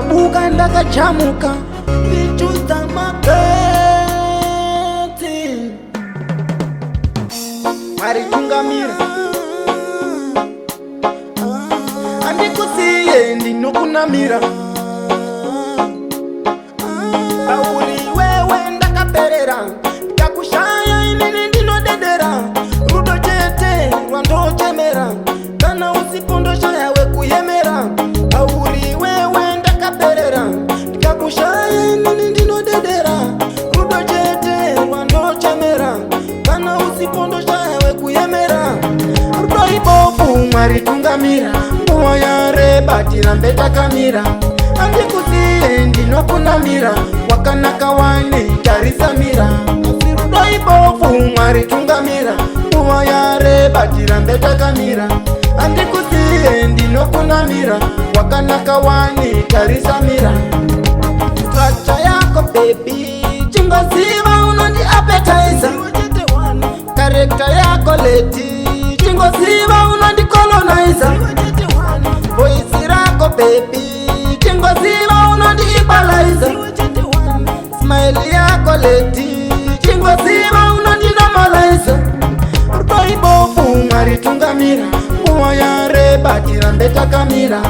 ndabuka ndakachamuka ndichudza mageti. Mwari tungamira, andikusiye ndinokunamira. Pauri wewe ndakaperera, ndikakushaya inini ndinodedera. Rudo chete rwandochemera, kana usipo ndoshaya wekuyemera. Pauri wewe ndakaperera, ndikakushaya inini ndinodedera. Rudo chete rwandochemera, kana usipo ndoshaya wekuyemera. Rudo ibofu Mwari tungamira, nguva yareba tirambe takamira. Andikusiye ndinokunamira, wakanaka wane tarisamira. Asi rudo ibofu Mwari tungamira, nguva yareba tirambe takamira. Andikusiye ndinokunamira, wakanaka wane tarisamira. Structure yako baby chingoziva unondi appetizer. Character yako lady chingoziva unondi colonizer. Voice rako baby chingoziva unondi equalizer. Smile yako lady chingoziva unondi normalizer. Rudo ibofu Mwari tungamira, nguva yareba tirambe takamira.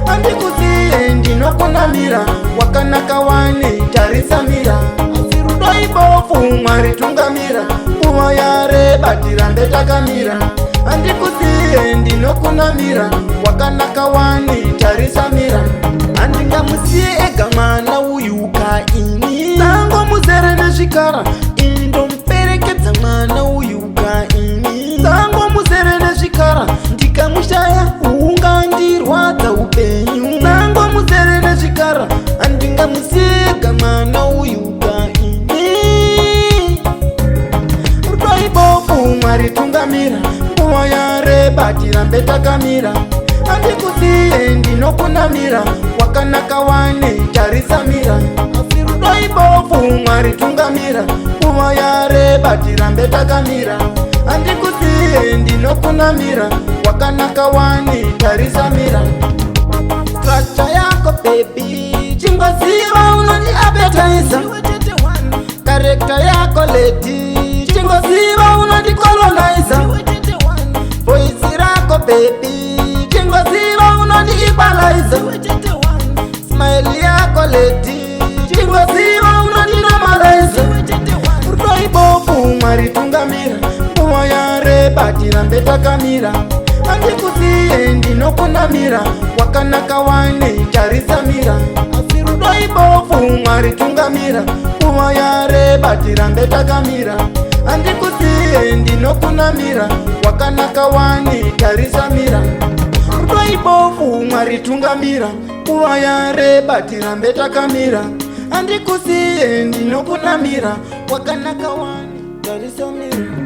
Andikusiye ndinokunamira, wakanaka wane tarisamira. Asi rudo ibofu Mwari tungamira, nguva yareba tirambe takamira. Andikusiye ndinokunamira, wakanaka wane tarisamira. Andingamusiye ega mwana uyu kaini, sango muzere nezvikara indomperekedza mwana uyu kaini. Sango muzere nezvikara ndikamushaya ungandirwadza upenyu. Sango muzere nezvikara andingamusiye ega mwana uyu kaini. Rudo ibofu Mwari tungamira, nguva yareba tirambe takamira. Andikusiye ndinokunamira, wakanaka wane tarisamira. Asi rudo ibofu Mwari tungamira, nguva yareba tirambe takamira. Andikusiye ndinokunamira, wakanaka wane tarisamira. Structure yako baby chingoziva unondi appetizer. Character yako lady chingoziva unondi colonizer. Voice rako baby chingoziva unondi equalizer. Smile yako lady chingoziva unondi normalizer. Rudo ibofu Mwari tungamira, nguva yareba tirambe takamira. Andikusiye ndinokunamira, wakanaka wane tarisamira. Asi rudo ibofu Mwari tungamira, nguva yareba tirambe takamira. Andikusiye ndinokunamira, wakanaka wane tarisamira. Rudo ibofu Mwari tungamira, nguva yareba tirambe takamira. Andikusiye ndinokunamira, wakanaka wane tarisamira.